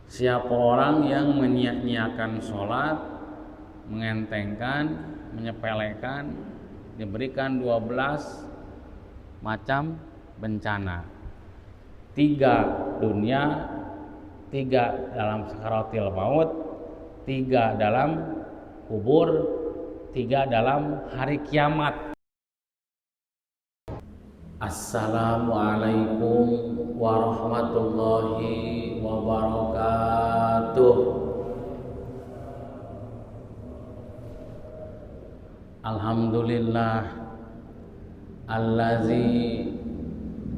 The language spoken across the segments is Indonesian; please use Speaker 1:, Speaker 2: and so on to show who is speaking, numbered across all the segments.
Speaker 1: Siapa orang yang menyia-nyiakan sholat, mengentengkan, menyepelekan, diberikan 12 macam bencana. 3 dunia, 3 dalam sakaratil maut, 3 dalam kubur, 3 dalam hari kiamat. Assalamualaikum warahmatullahi wabarakatuh. Alhamdulillah allazi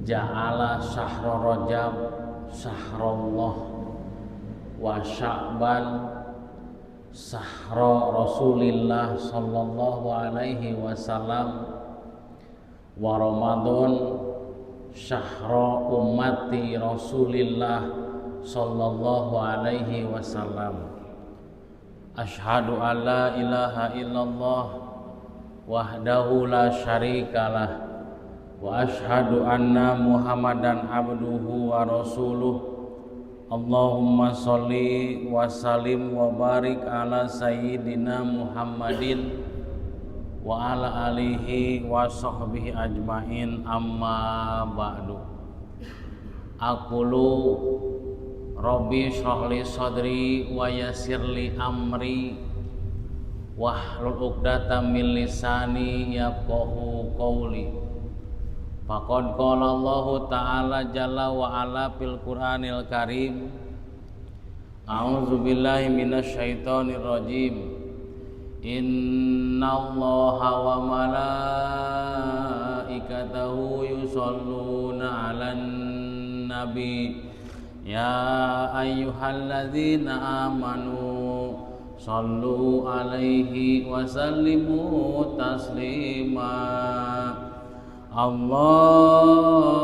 Speaker 1: ja'ala syahra Rajab syahrallah wa Sya'ban syahra Rasulillah sallallahu alaihi wasallam wa Ramadan syahra ummati Rasulillah sallallahu alaihi wasallam. Asyhadu an la ilaha illallah wahdahu la syarikalah wa asyhadu anna Muhammadan abduhu wa rasuluh. Allahumma sholli wa sallim wa barik ala sayyidina Muhammadin wa ala alihi wa sahbihi ajmain, amma ba'du. Aqulu rabbi shrah li sadri wa yassir li amri wahlul 'uqdatam min lisani yafqahu qawli. Faqad qala Allah ta'ala jalla wa ala fil Qur'anil Karim. A'udzu billahi minasy syaithanir rajim. Innallaha wa malaikatahu yusholluna 'alan nabi ya ayyuhalladzina amanu shallu 'alaihi wa sallimu taslima. Allahumma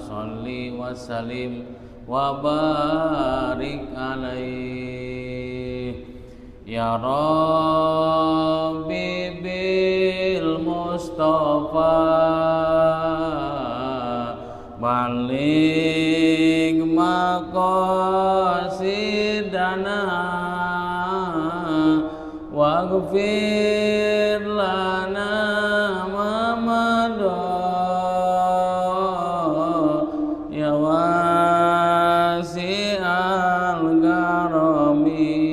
Speaker 1: shalli wa sallim wa barik 'alaihi ya Rabbi bil Mustafa baligh maqasidana waghfir lana ma madha ya wasi'al karami.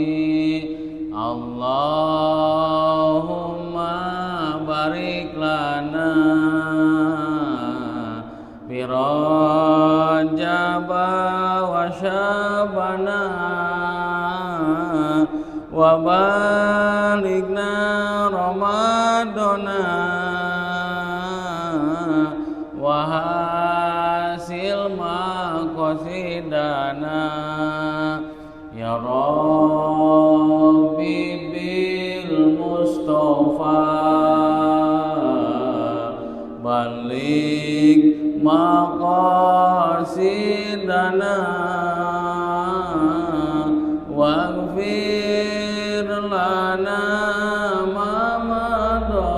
Speaker 1: Allahumma barik lana bi Rajab wa Sya'bana wa balighna Ramadana wa hasil maqasidana ya Rabbi bil Mustafa baligh maqasidana waghfir lana ma madha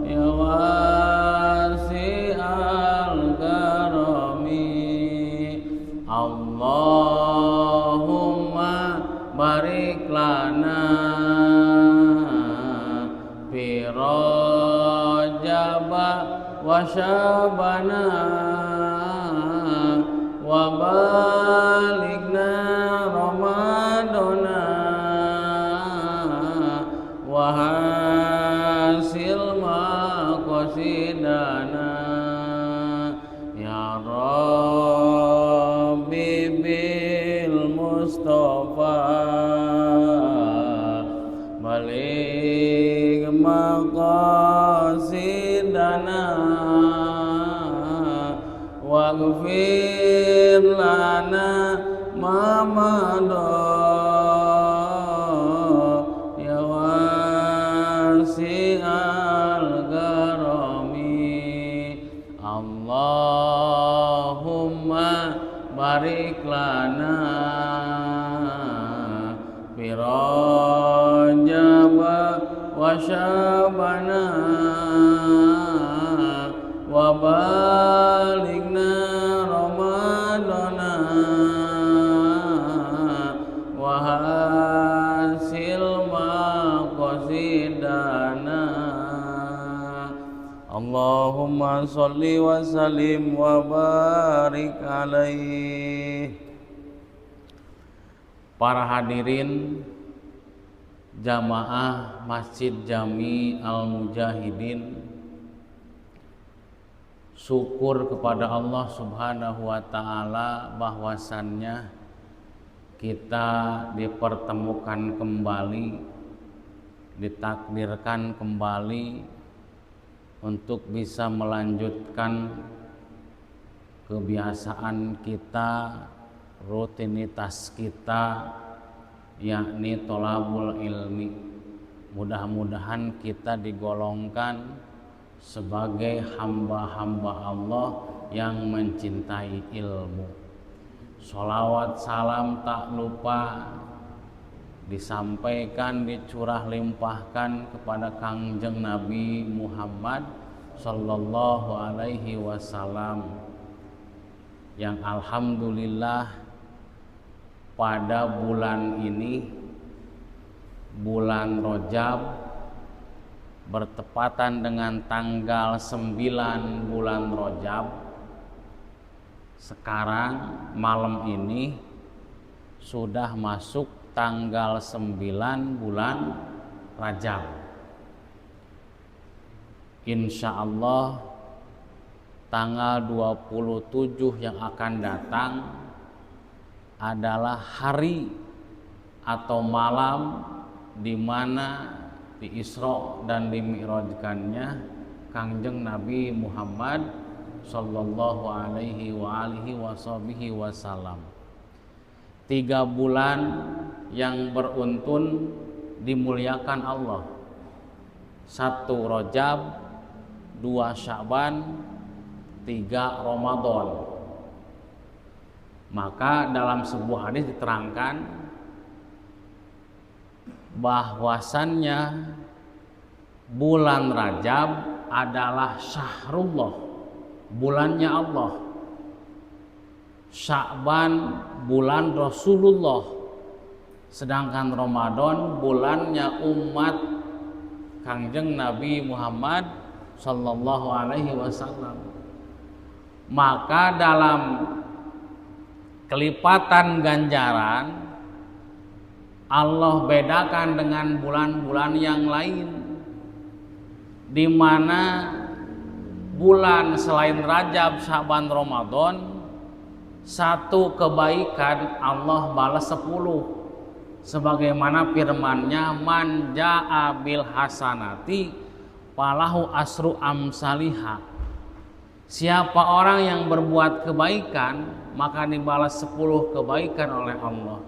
Speaker 1: ya wasi'al karami. Allahumma barik lana fi Rajab wa Sya'bana wa balighna Ramadana wa hasil maqasidana ya Rabbi bil Mustafa baligh maqasidana waghfir lana ma madha ya wasi'al karami. Allahumma barik lana fi Rajab wa Sya'bana wa balighna Ramadana sholli wa sallim wa barik alaihi. Para hadirin jamaah Masjid Jami Al-Mujahidin, syukur kepada Allah Subhanahu wa Ta'ala bahwasannya kita dipertemukan kembali, ditakdirkan kembali untuk bisa melanjutkan kebiasaan kita, rutinitas kita, yakni tholabul ilmi. Mudah-mudahan kita digolongkan sebagai hamba-hamba Allah yang mencintai ilmu. Sholawat salam tak lupa disampaikan, dicurah limpahkan kepada Kangjeng Nabi Muhammad sallallahu alaihi wasallam, yang alhamdulillah pada bulan ini, bulan Rajab, bertepatan dengan tanggal 9 bulan Rajab, sekarang malam ini sudah masuk tanggal 9 bulan Rajab. Insya Allah tanggal 27 yang akan datang adalah hari atau malam di mana di Isra dan di Mi'rajkannya Kangjeng Nabi Muhammad sallallahu alaihi wa alihi wasallam. 3 bulan yang beruntun dimuliakan Allah. 1 Rajab, 2 Sya'ban, 3 Ramadan. Maka dalam sebuah hadis diterangkan bahwasannya bulan Rajab adalah syahrullah, bulannya Allah. Sya'ban bulan Rasulullah, sedangkan Ramadan bulannya umat Kangjeng Nabi Muhammad sallallahu alaihi wasallam. Maka dalam kelipatan ganjaran Allah bedakan dengan bulan-bulan yang lain, di mana bulan selain Rajab, Sya'ban, Ramadan, 1 kebaikan Allah balas 10, sebagaimana firman-Nya, man jaa bil hasanati falahu asru amsalihha. Siapa orang yang berbuat kebaikan maka dibalas 10 kebaikan oleh Allah.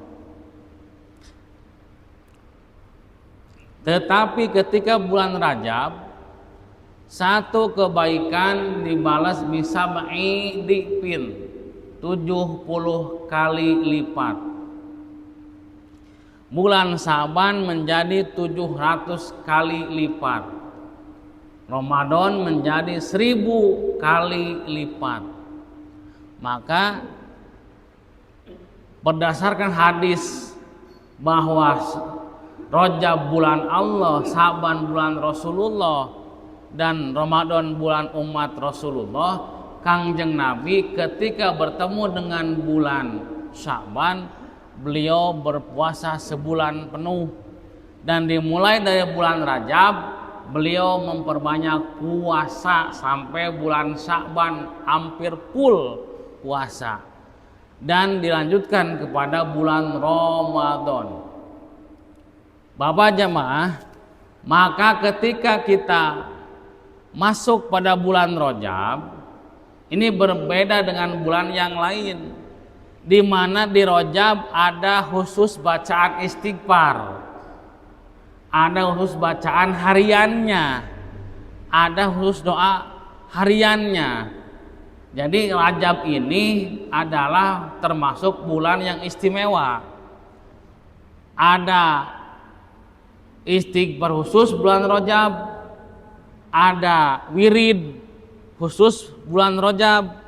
Speaker 1: Tetapi ketika bulan Rajab, 1 kebaikan dibalas bisa dipin 70 kali lipat. Bulan Sya'ban menjadi 700 kali lipat. Ramadan menjadi 1000 kali lipat. Maka berdasarkan hadis bahwa Rajab bulan Allah, Sya'ban bulan Rasulullah, dan Ramadan bulan umat Rasulullah, Kangjeng Nabi ketika bertemu dengan bulan Sya'ban, beliau berpuasa sebulan penuh, dan dimulai dari bulan Rajab beliau memperbanyak puasa sampai bulan Sya'ban hampir full puasa, dan dilanjutkan kepada bulan Ramadan. Bapak jamaah, maka ketika kita masuk pada bulan Rajab, ini berbeda dengan bulan yang lain, di mana di Rajab ada khusus bacaan istighfar, ada khusus bacaan hariannya, ada khusus doa hariannya. Jadi Rajab ini adalah termasuk bulan yang istimewa. Ada istighfar khusus bulan Rajab, ada wirid khusus bulan Rajab,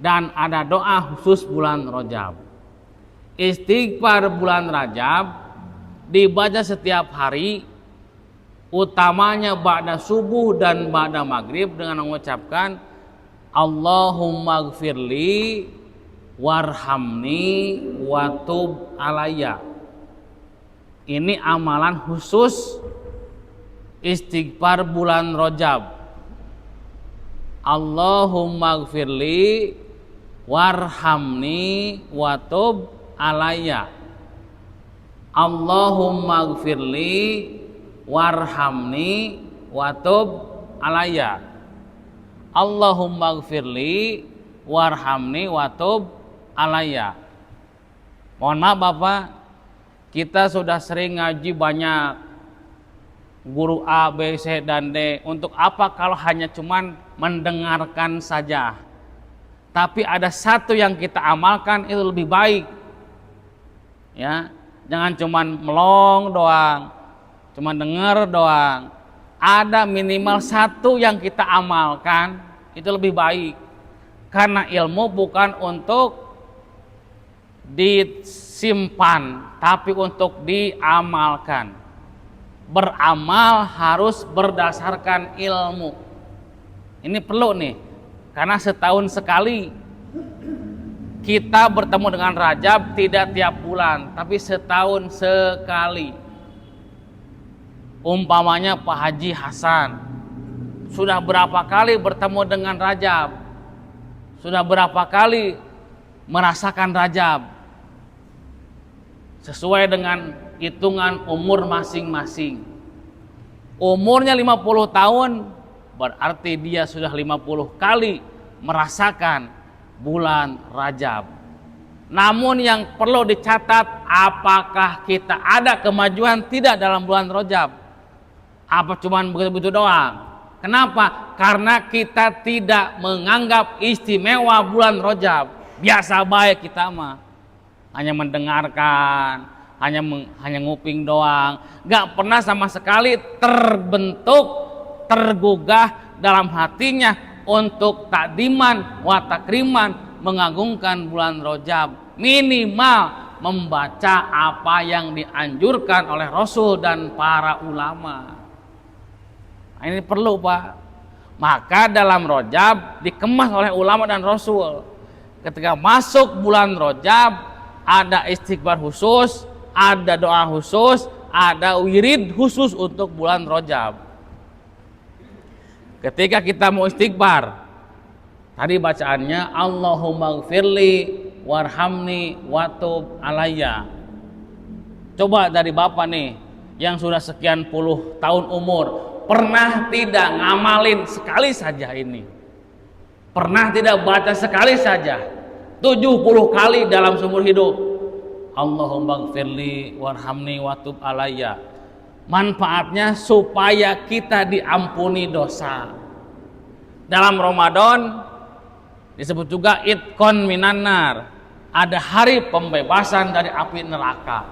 Speaker 1: dan ada doa khusus bulan Rajab. Istighfar bulan Rajab dibaca setiap hari, utamanya ba'da subuh dan ba'da maghrib, dengan mengucapkan Allahumma gfirli warhamni watub alayya. Ini amalan khusus istighfar bulan Rajab. Allahumma gfirli warhamni watub alayya. Allahumma gfirli warhamni watub alayya. Allahumma gfirli warhamni watub alayya. Mohon maaf Bapak, kita sudah sering ngaji banyak, guru A, B, C, dan D. Untuk apa kalau hanya cuman mendengarkan saja? Tapi ada satu yang kita amalkan itu lebih baik. Ya, jangan cuman melong doang, cuman dengar doang. Ada minimal satu yang kita amalkan, itu lebih baik. Karena ilmu bukan untuk disimpan, tapi untuk diamalkan. Beramal harus berdasarkan ilmu. Ini perlu nih, karena setahun sekali kita bertemu dengan Rajab, tidak tiap bulan, tapi setahun sekali. Umpamanya Pak Haji Hasan sudah berapa kali bertemu dengan Rajab, sudah berapa kali merasakan Rajab, sesuai dengan hitungan umur masing-masing. Umurnya 50 tahun, berarti dia sudah 50 kali merasakan bulan Rajab. Namun yang perlu dicatat, apakah kita ada kemajuan tidak dalam bulan Rajab? Apa cuman begitu-begitu doang? Kenapa? Karena kita tidak menganggap istimewa bulan Rajab. Biasa baik kita mah, hanya mendengarkan, hanya nguping doang, gak pernah sama sekali terbentuk, tergugah dalam hatinya untuk takdiman wa takriman, mengagungkan bulan Rajab. Minimal membaca apa yang dianjurkan oleh Rasul dan para ulama. Nah, ini perlu Pak. Maka dalam Rajab dikemas oleh ulama dan Rasul. Ketika masuk bulan Rajab, ada istighfar khusus, ada doa khusus, ada wirid khusus untuk bulan Rajab. Ketika kita mau istighfar, tadi bacaannya Allahumma gfirli warhamni watub alayya. Coba dari Bapak nih yang sudah sekian puluh tahun umur, pernah tidak ngamalin sekali saja ini? Pernah tidak baca sekali saja? 70 kali dalam seumur hidup. Allahumma gfirli warhamni watub alayya. Manfaatnya supaya kita diampuni dosa. Dalam Ramadan disebut juga itqon minan nar. Ada hari pembebasan dari api neraka.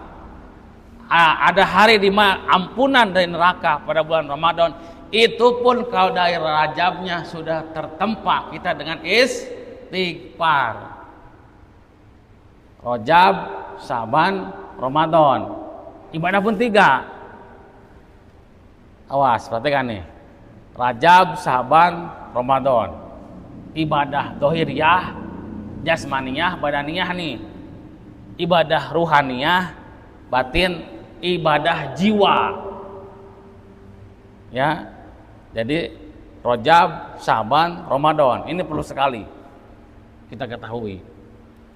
Speaker 1: Ada hari di mana ampunan dari neraka pada bulan Ramadan. Itu pun kalau dari Rajabnya sudah tertempa kita dengan istighfar. Rajab, Syaban, Ramadan. Ibadah pun 3. Awas, perhatikan nih. Rajab, Syaban, Ramadan. Ibadah dohiriyah, jasmaniyah, badaniyah nih. Ibadah ruhaniyah, batin, ibadah jiwa. Ya. Jadi Rajab, Syaban, Ramadan. Ini perlu sekali kita ketahui.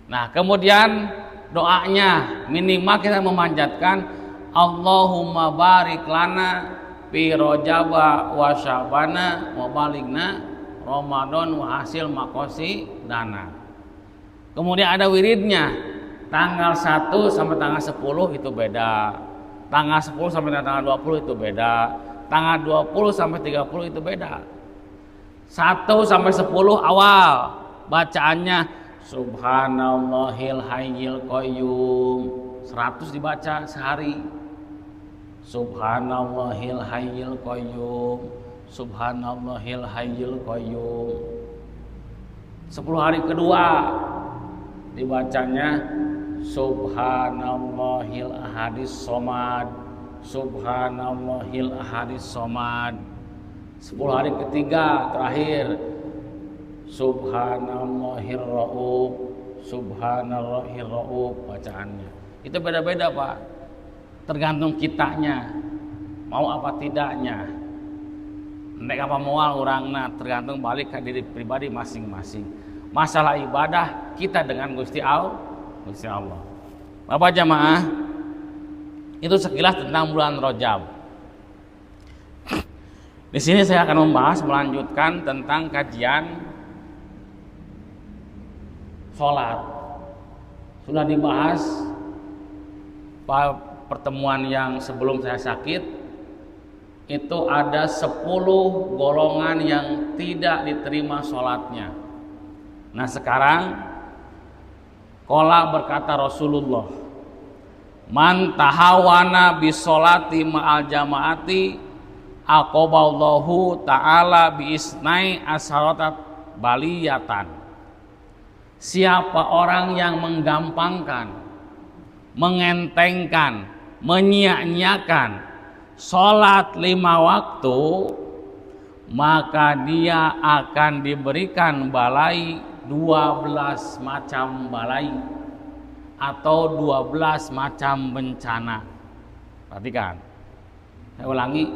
Speaker 1: Nah, kemudian doanya minimal kita memanjatkan Allahumma barik lana fi Rajaba wa Syabana wa baligna Ramadan wa hasil makosi dana. Kemudian ada wiridnya, tanggal 1 sampai tanggal 10 itu beda, tanggal 10 sampai tanggal 20 itu beda, tanggal 20 sampai 30 itu beda. 1 sampai 10 awal bacaannya Subhanallahil hayyil qayyum, 100 dibaca sehari. Subhanallahil hayyil qayyum, Subhanallahil hayyil qayyum. 10 hari kedua dibacanya Subhanallahil ahadis somad, Subhanallahil ahadis somad. 10 hari ketiga terakhir Subhanallahir rauf, subhanallahir rauf bacaannya. Itu beda-beda, Pak. Tergantung kitanya mau apa tidaknya. Nek apa moal urangna tergantung balik ke diri pribadi masing-masing. Masalah ibadah kita dengan Gusti Allah. Bapak jamaah, itu sekilas tentang bulan Rajab. Di sini saya akan melanjutkan tentang kajian sholat. Sudah dibahas pertemuan yang sebelum saya sakit, itu ada 10 golongan yang tidak diterima sholatnya. Nah sekarang qala berkata Rasulullah, man tahawana bisolati ma'al jamaati aqaballahu ta'ala biisnai asharotat baliyatan. Siapa orang yang menggampangkan, mengentengkan, menyia-nyiakan sholat 5 waktu, maka dia akan diberikan balai 12 macam balai atau 12 macam bencana. Perhatikan, saya ulangi,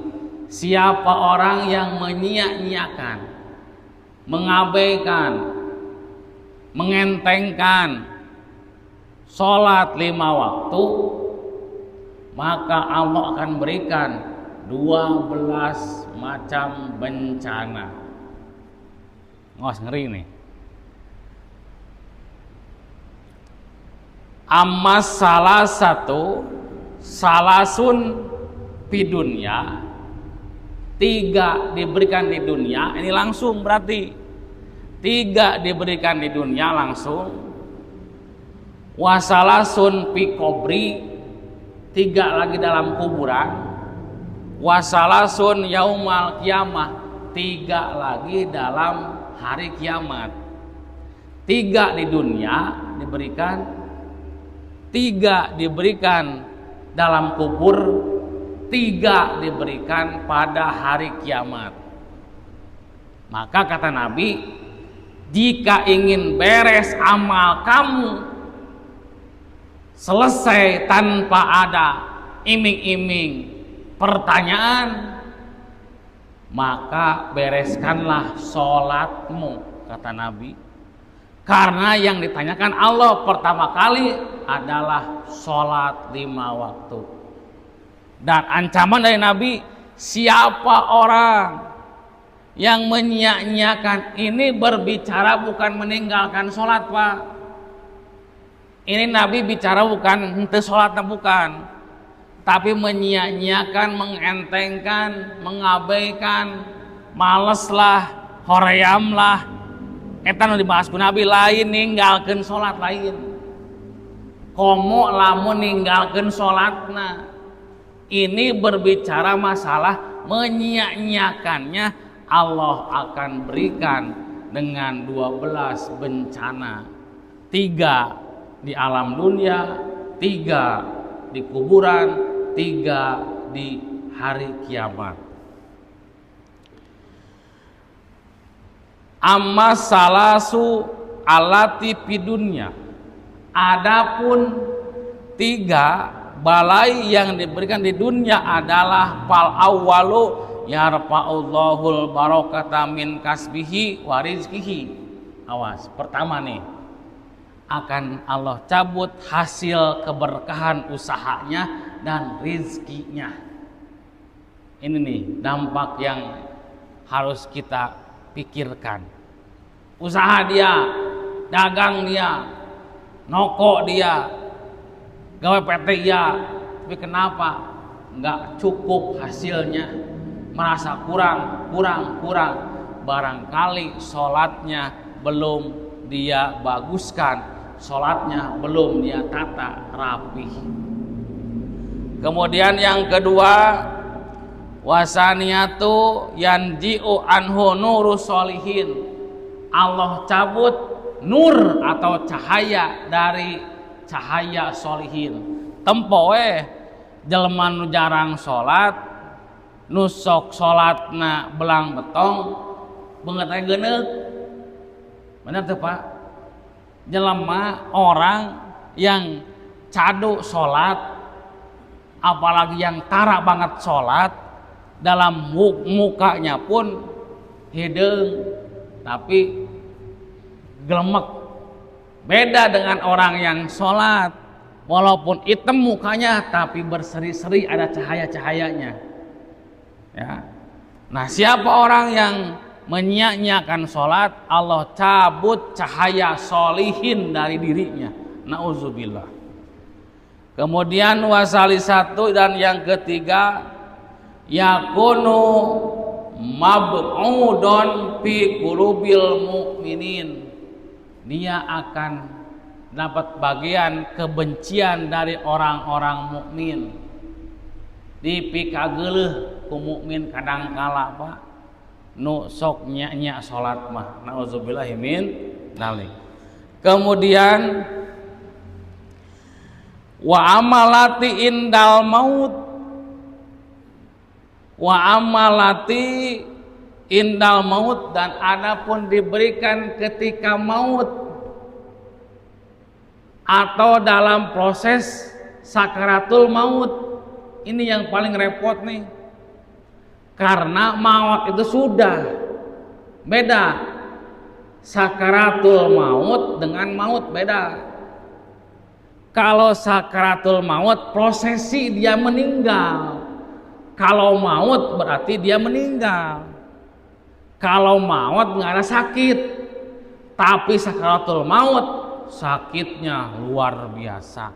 Speaker 1: siapa orang yang menyia-nyiakan, mengabaikan, mengentengkan sholat 5 waktu, maka Allah akan berikan 12 macam bencana. Ngos ngeri nih. Ammas salasun pidunya, 3 diberikan di dunia, ini langsung berarti 3 diberikan di dunia langsung. Wasalasun pi kubri, 3 lagi dalam kuburan. Wasalasun yaumal kiamah, 3 lagi dalam hari kiamat. 3 di dunia diberikan, 3 diberikan dalam kubur, 3 diberikan pada hari kiamat. Maka kata Nabi, jika ingin beres amal kamu, selesai tanpa ada iming-iming pertanyaan, maka bereskanlah sholatmu, kata Nabi. Karena yang ditanyakan Allah pertama kali adalah sholat 5 waktu. Dan ancaman dari Nabi, siapa orang yang menyia-nyiakan, ini berbicara bukan meninggalkan sholat, Pak. Ini Nabi bicara bukan henteu sholatnya, bukan, tapi menyia-nyiakan, mengentengkan, mengabaikan, maleslah, horeamlah. Eta nu dibahas ku Nabi lain ninggalkeun sholat lain. Komo lamun ninggalkeun sholatna. Ini berbicara masalah menyia-nyiakannya, Allah akan berikan dengan 12 bencana. 3 di alam dunia, 3 di kuburan, 3 di hari kiamat. Amma salasu alati pidunya, adapun 3 balai yang diberikan di dunia adalah fal awwalu yarfa'ullahul barakata min kasbihi wa rizkihi. Awas, pertama nih, akan Allah cabut hasil keberkahan usahanya dan rizkinya. Ini nih dampak yang harus kita pikirkan. Usaha dia, dagang dia, noko dia, gawe PT dia, tapi kenapa nggak cukup hasilnya, merasa kurang. Barangkali sholatnya belum dia baguskan, sholatnya belum dia tata rapi. Kemudian yang kedua, wasaniyatu yanji'u anhu nurus solihin, Allah cabut nur atau cahaya dari cahaya solihin. Tempoe jelema nu jarang salat, nu sok salatna belang betong, beungeut aya geuneuk, Benar tuh Pak? Jelema orang yang cadu sholat, apalagi yang tara banget sholat, dalam mukanya pun hidung tapi gelemek. Beda dengan orang yang sholat, walaupun hitam mukanya tapi berseri-seri, ada cahaya-cahayanya. Ya. Nah, siapa orang yang menyia-nyiakan sholat, Allah cabut cahaya solihin dari dirinya. Nauzubillah. Kemudian wasali satu dan yang ketiga, yakunu mab'udun fi qulubil mu'minin. Dia akan dapat bagian kebencian dari orang-orang mukmin. Dipikageuleuh ku mukmin kadangkala Pak nu sok nya salat mah. Nauzubillahi min dzalik. Kemudian wa amalati indal maut, wa amalati indal maut, dan adapun diberikan ketika maut atau dalam proses sakaratul maut. Ini yang paling repot nih, karena maut itu sudah beda. Sakaratul maut dengan maut beda. Kalau sakaratul maut prosesi dia meninggal, kalau maut berarti dia meninggal. Kalau maut nggak ada sakit, tapi sakaratul maut sakitnya luar biasa.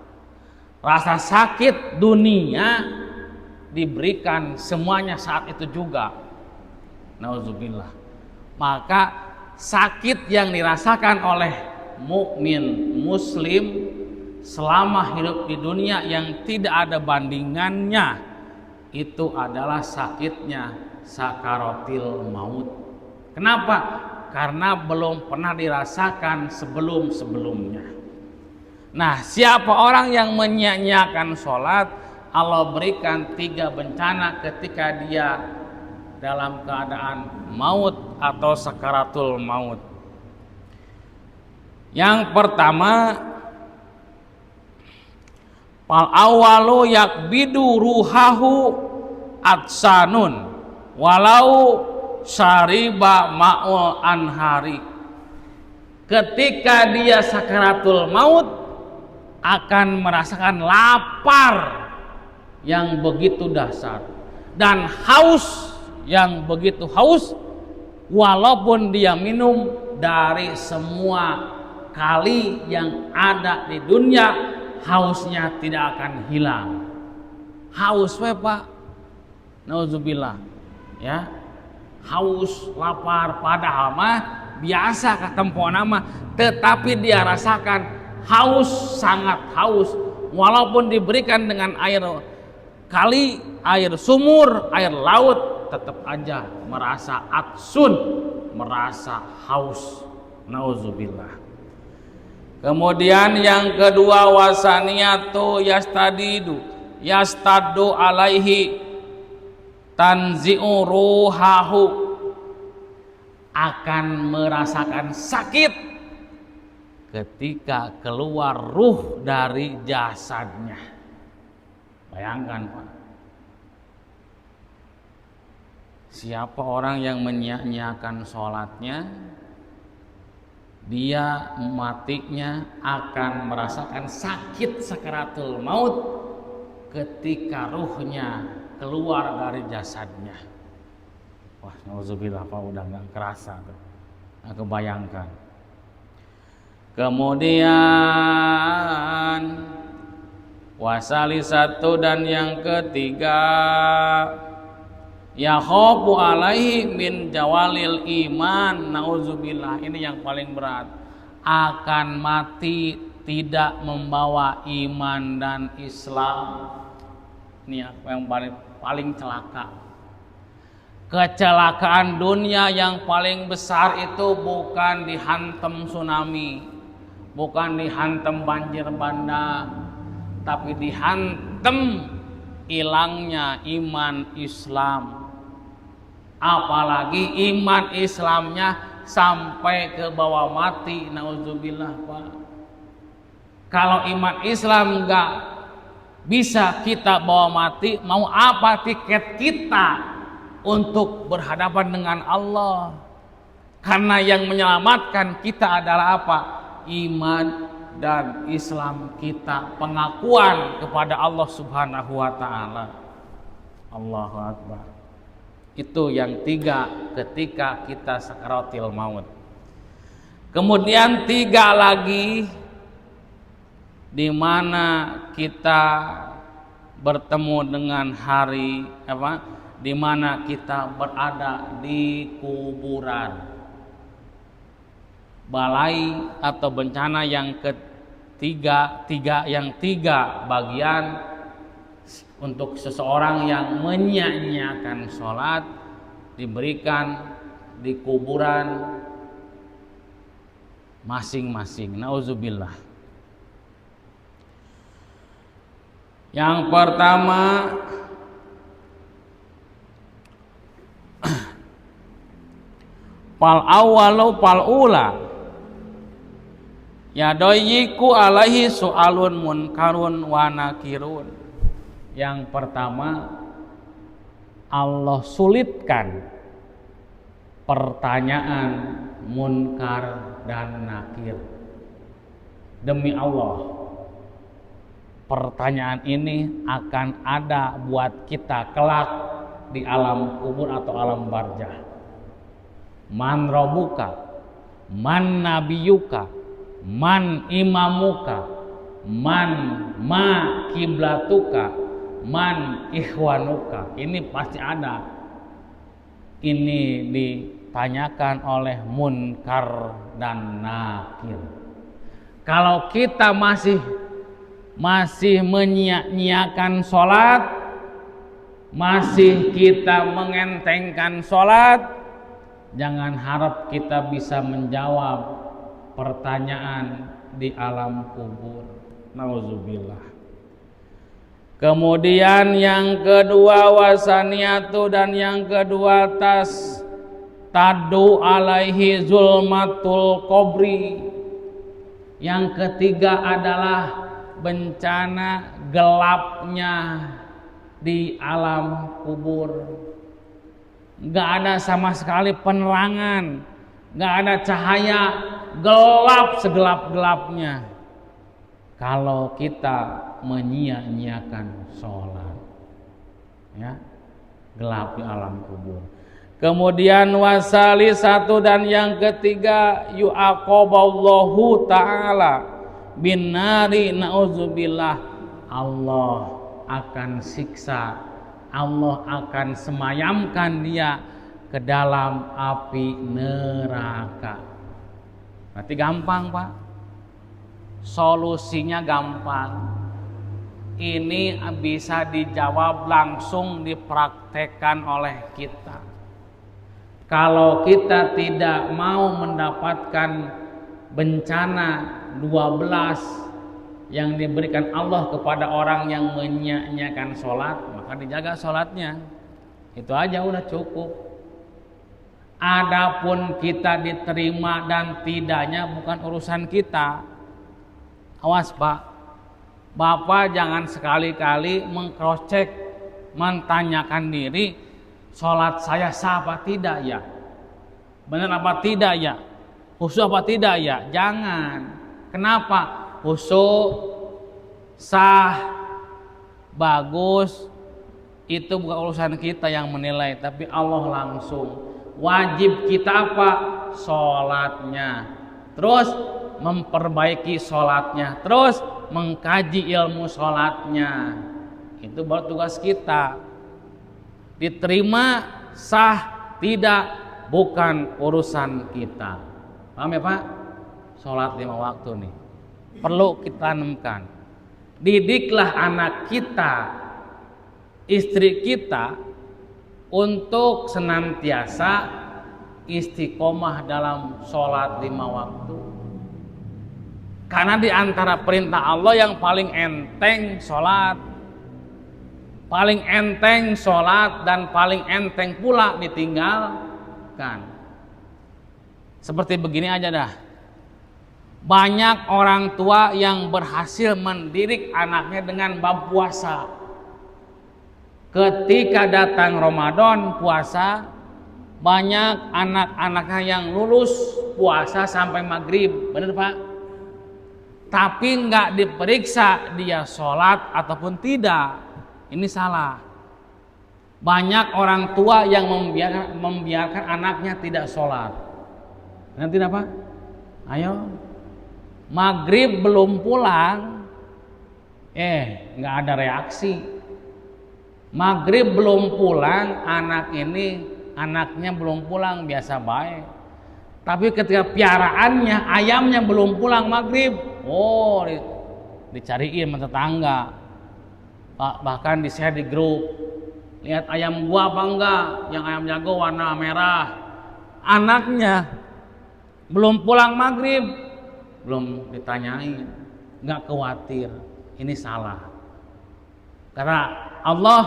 Speaker 1: Rasa sakit dunia diberikan semuanya saat itu juga. Nauzubillah. Maka sakit yang dirasakan oleh mukmin muslim selama hidup di dunia yang tidak ada bandingannya, itu adalah sakitnya sakaratil maut. Kenapa? Karena belum pernah dirasakan sebelum-sebelumnya. Nah, siapa orang yang menyia-nyiakan sholat, Allah berikan 3 bencana ketika dia dalam keadaan maut atau sakaratul maut. Yang pertama, fal awalu yakbidu ruhahu atsanun walau syariba ma'ul anhari. Ketika dia sakaratul maut akan merasakan lapar yang begitu dahsyat dan haus yang begitu haus, walaupun dia minum dari semua kali yang ada di dunia, hausnya tidak akan hilang. Haus we Pak, nauzubillah ya, haus lapar padahal mah biasa katempo nama, tetapi dia rasakan haus, sangat haus, walaupun diberikan dengan air kali, air sumur, air laut, tetap aja merasa atsun, merasa haus. Nauzubillah. Kemudian yang kedua, wasaniyatu yastadu alaihi tanzi'u ruhahu, akan merasakan sakit ketika keluar ruh dari jasadnya. Bayangkan Pak, siapa orang yang menyia-nyiakan sholatnya, dia matinya akan merasakan sakit sakaratul maut ketika ruhnya keluar dari jasadnya. Wah, nauzubillah Pak, udah nggak kerasa tuh, nggak kebayangkan. Kemudian wasali satu dan yang ketiga, yakhofu alaihi min jawalil iman. Nauzubillah, ini yang paling berat. Akan mati tidak membawa iman dan Islam. Ini yang paling celaka. Kecelakaan dunia yang paling besar itu bukan dihantam tsunami, bukan dihantam banjir bandang, tapi dihantam hilangnya iman Islam. Apalagi iman Islamnya sampai ke bawah mati. Nauzubillah, Pak. Kalau iman Islam nggak bisa kita bawa mati, mau apa tiket kita untuk berhadapan dengan Allah? Karena yang menyelamatkan kita adalah apa? Iman dan Islam kita, pengakuan kepada Allah Subhanahu wa taala. Allahu Akbar. Itu yang tiga ketika kita sakaratil maut. Kemudian tiga lagi di mana kita bertemu dengan hari di mana kita berada di kuburan. Balai atau bencana yang ketiga, tiga bagian untuk seseorang yang menyia-nyiakan sholat diberikan di kuburan masing-masing. Nauzubillah. Yang pertama, pal awalu pal ula yadoyiku alaihi su'alun munkarun wa nakirun. Yang pertama, Allah sulitkan pertanyaan munkar dan nakir. Demi Allah, pertanyaan ini akan ada buat kita kelak di alam kubur atau alam barzah. Man robuka, man nabiyuka, man imamuka, man ma kiblatuka, man ikhwanuka. Ini pasti ada. Ini ditanyakan oleh munkar dan nakir. Kalau kita masih menyia-nyiakan sholat, masih kita mengentengkan sholat, jangan harap kita bisa menjawab pertanyaan di alam kubur. Nauzubillah. Kemudian yang kedua wasaniatu, dan yang kedua tadu alaihi zulmatul qabri. Yang ketiga adalah bencana gelapnya di alam kubur. Gak ada sama sekali penerangan, gak ada cahaya, gelap segelap-gelapnya kalau kita menyia-nyiakan sholat, ya, gelap di alam kubur. Kemudian wasali satu, dan yang ketiga yu'aqaballahu ta'ala bin nari, na'udzubillah. Allah akan siksa, Allah akan semayamkan dia ke dalam api neraka. Berarti gampang, Pak. Solusinya gampang. Ini bisa dijawab langsung, dipraktekkan oleh kita. Kalau kita tidak mau mendapatkan bencana 12 yang diberikan Allah kepada orang yang menyia-nyiakan sholat, maka dijaga sholatnya. Itu aja udah cukup. Adapun kita diterima dan tidaknya bukan urusan kita. Awas, Pak. Bapak jangan sekali-kali mengcross-check, mentanyakan diri, sholat saya sah apa tidak ya? Benar apa tidak ya? Khusyuk apa tidak ya? Jangan. Kenapa? Khusyuk, sah, bagus, itu bukan urusan kita yang menilai, tapi Allah langsung. Wajib kita apa? Sholatnya. Terus memperbaiki sholatnya. Terus mengkaji ilmu sholatnya. Itu baru tugas kita. Diterima, sah, tidak, bukan urusan kita. Paham ya, Pak? Sholat 5 waktu nih perlu kita tanamkan. Didiklah anak kita, istri kita untuk senantiasa istiqomah dalam sholat 5 waktu. Karena di antara perintah Allah yang paling enteng sholat, paling enteng sholat, dan paling enteng pula ditinggalkan. Seperti begini aja dah. Banyak orang tua yang berhasil mendidik anaknya dengan bab puasa. Ketika datang Ramadan puasa, banyak anak-anaknya yang lulus puasa sampai maghrib, bener Pak? Tapi nggak diperiksa dia sholat ataupun tidak. Ini salah. Banyak orang tua yang membiarkan anaknya tidak sholat. Nanti apa? Ayo, maghrib belum pulang, nggak ada reaksi. Maghrib belum pulang, anaknya belum pulang, biasa baik. Tapi ketika piaraannya, ayamnya belum pulang maghrib, dicariin sama tetangga, bahkan di-share di grup. Lihat ayam gua apa enggak? Yang ayam jago warna merah. Anaknya belum pulang maghrib, belum ditanyain, nggak khawatir. Ini salah. Karena Allah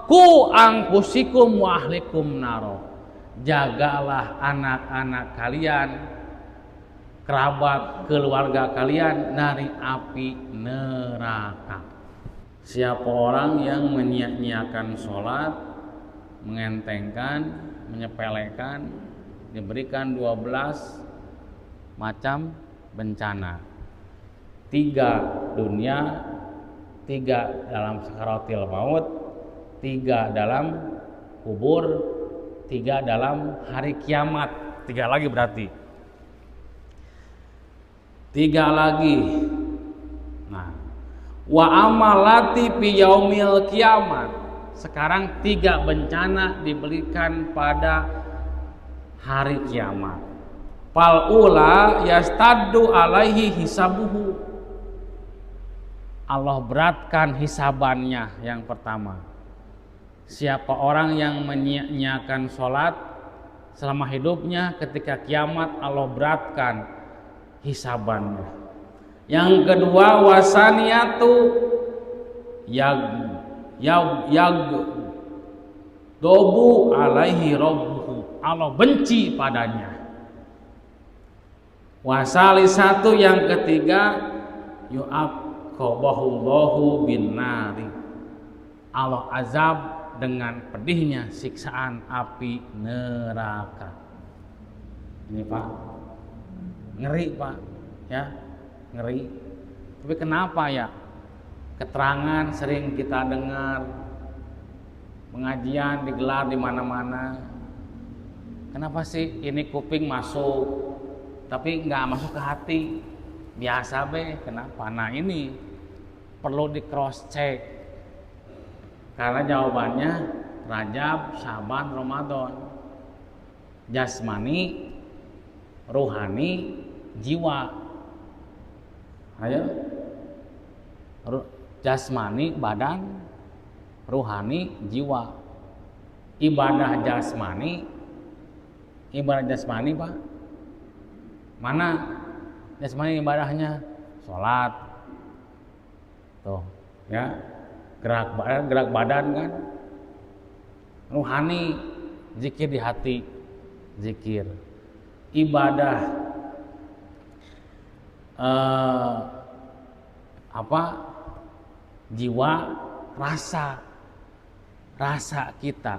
Speaker 1: ku angkusikum wa ahlikum naro. Jagalah anak-anak kalian, kerabat keluarga kalian dari api neraka. Siapa orang yang menyia-nyiakan sholat, mengentengkan, menyepelekan, diberikan 12 macam bencana. 3 dunia, 3 dalam sakaratil maut, 3 dalam kubur, 3 dalam hari kiamat. 3 lagi berarti. 3 lagi. Nah, wa amalati fi yaumil kiamat. Sekarang 3 bencana diberikan pada hari kiamat. Fal ula yastaddu alaihi hisabuhu. Allah beratkan hisabannya yang pertama. Siapa orang yang menyia-nyiakan sholat selama hidupnya, ketika kiamat Allah beratkan hisabannya. Yang kedua, wasaniyatu dobu alaihi rabbuhu. Allah benci padanya. Wasalisatu yang ketiga, yu'aqabahullahu bin nari. Allah azab dengan pedihnya siksaan api neraka. Ini Pak, ngeri Pak, ya, ngeri. Tapi kenapa ya? Keterangan sering kita dengar, pengajian digelar di mana-mana. Kenapa sih ini kuping masuk, tapi nggak masuk ke hati? Biasa be, kenapa? Nah ini perlu di cross check. Karena jawabannya Rajab, Syaban, Ramadan. Jasmani, ruhani, jiwa. Ayo. Jasmani, badan, ruhani, jiwa. Ibadah jasmani Pak. Mana jasmani ibadahnya? Sholat. Tuh, ya. Gerak badan kan. Ruhani, zikir di hati, zikir. Ibadah jiwa, rasa kita.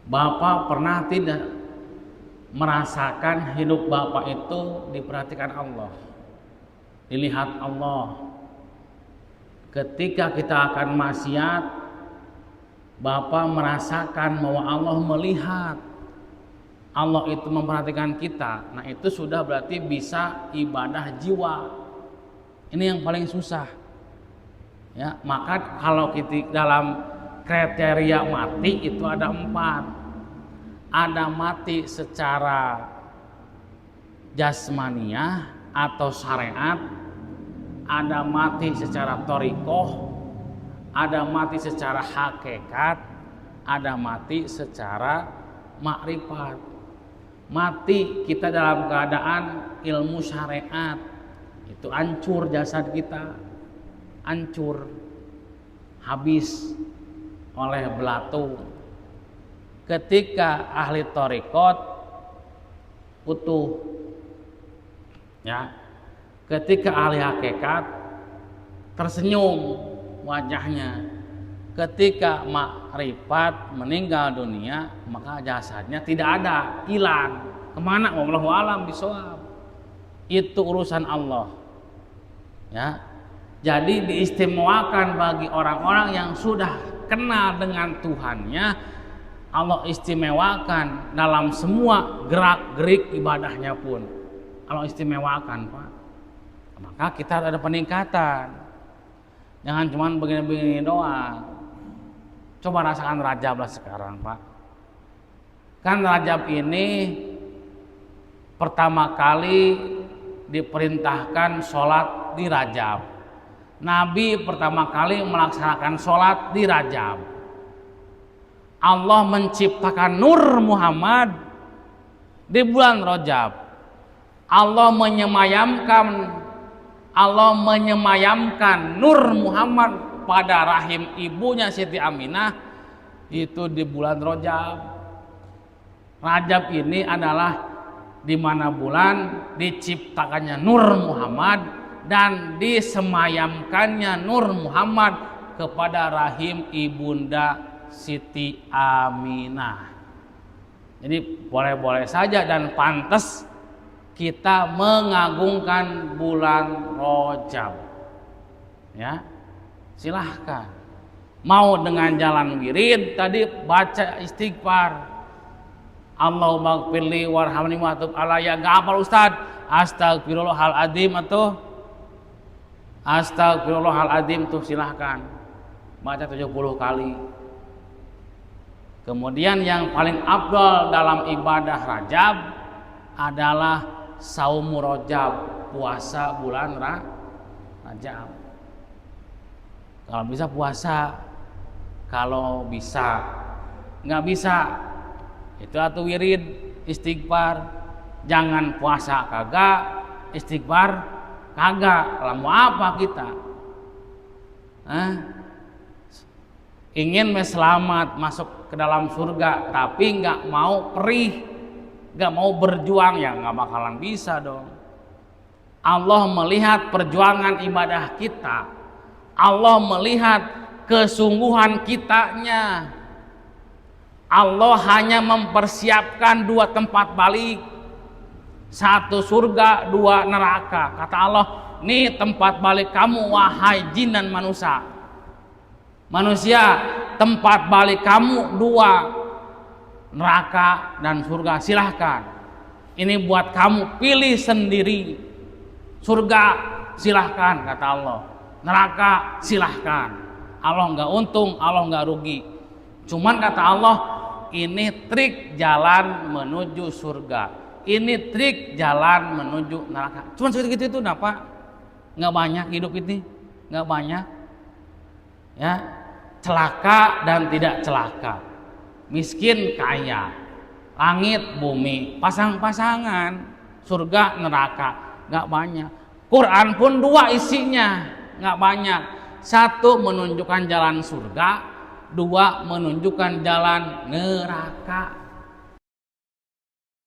Speaker 1: Bapak pernah tidak merasakan hidup Bapak itu diperhatikan Allah, dilihat Allah? Ketika kita akan maksiat, Bapak merasakan bahwa Allah melihat, Allah itu memperhatikan kita. Nah itu sudah berarti bisa ibadah jiwa. Ini yang paling susah. Ya, maka kalau kita dalam kriteria mati itu ada 4. Ada mati secara jasmaniah atau syariat, ada mati secara thariqah, ada mati secara hakikat, ada mati secara makrifat. Mati kita dalam keadaan ilmu syariat, itu hancur jasad kita, hancur, habis oleh belatung. Ketika ahli thariqat utuh. Ya, ketika ahli hakikat tersenyum wajahnya, ketika makrifat meninggal dunia maka jasadnya tidak ada, hilang. Kemana? Wallahu alam bisawab. Itu urusan Allah. Ya, jadi diistimewakan bagi orang-orang yang sudah kenal dengan Tuhannya. Allah istimewakan dalam semua gerak-gerik ibadahnya pun Allah istimewakan, Pak. Maka kita ada peningkatan. Jangan cuma begini-begini doang. Coba rasakan Rajab lah sekarang, Pak. Kan Rajab ini pertama kali diperintahkan sholat di Rajab. Nabi pertama kali melaksanakan sholat di Rajab. Allah menciptakan Nur Muhammad di bulan Rajab. Allah menyemayamkan Nur Muhammad pada rahim ibunya Siti Aminah itu di bulan Rajab. Rajab ini adalah di mana bulan diciptakannya Nur Muhammad dan disemayamkannya Nur Muhammad kepada rahim ibunda Siti Aminah. Jadi boleh-boleh saja dan pantas kita mengagungkan bulan Rajab. Ya, silahkan. Mau dengan jalan wirid tadi baca istighfar. Allahumma gfirli warhamni wa tub alayya. Gak hafal Ustaz? Astagfirullahaladzim atau Astagfirullahaladzim tuh silahkan. Baca 70 kali. Kemudian yang paling afdal dalam ibadah Rajab adalah saum Rajab, puasa bulan Rajab. Kalau bisa puasa, kalau bisa nggak bisa itu atau wirid istighfar. Jangan puasa kagak, istighfar kagak. Lah mau apa kita? Ingin selamat masuk ke dalam surga tapi nggak mau perih, nggak mau berjuang, ya nggak bakalan bisa dong. Allah melihat perjuangan ibadah kita, Allah melihat kesungguhan kitanya. Allah hanya mempersiapkan 2 tempat balik, 1 surga, 2 neraka. Kata Allah, nih tempat balik kamu wahai jin dan manusia. Tempat balik kamu 2, neraka dan surga. Silahkan, ini buat kamu, pilih sendiri. Surga silahkan, kata Allah. Neraka silahkan. Allah nggak untung, Allah nggak rugi. Cuman kata Allah, ini trik jalan menuju surga, ini trik jalan menuju neraka. Cuman segitu itu Pak, nggak banyak hidup ini, nggak banyak. Ya, celaka dan tidak celaka, miskin kaya, langit bumi, pasang-pasangan, surga neraka, nggak banyak. Quran pun 2 isinya, nggak banyak. 1 menunjukkan jalan surga, 2 menunjukkan jalan neraka.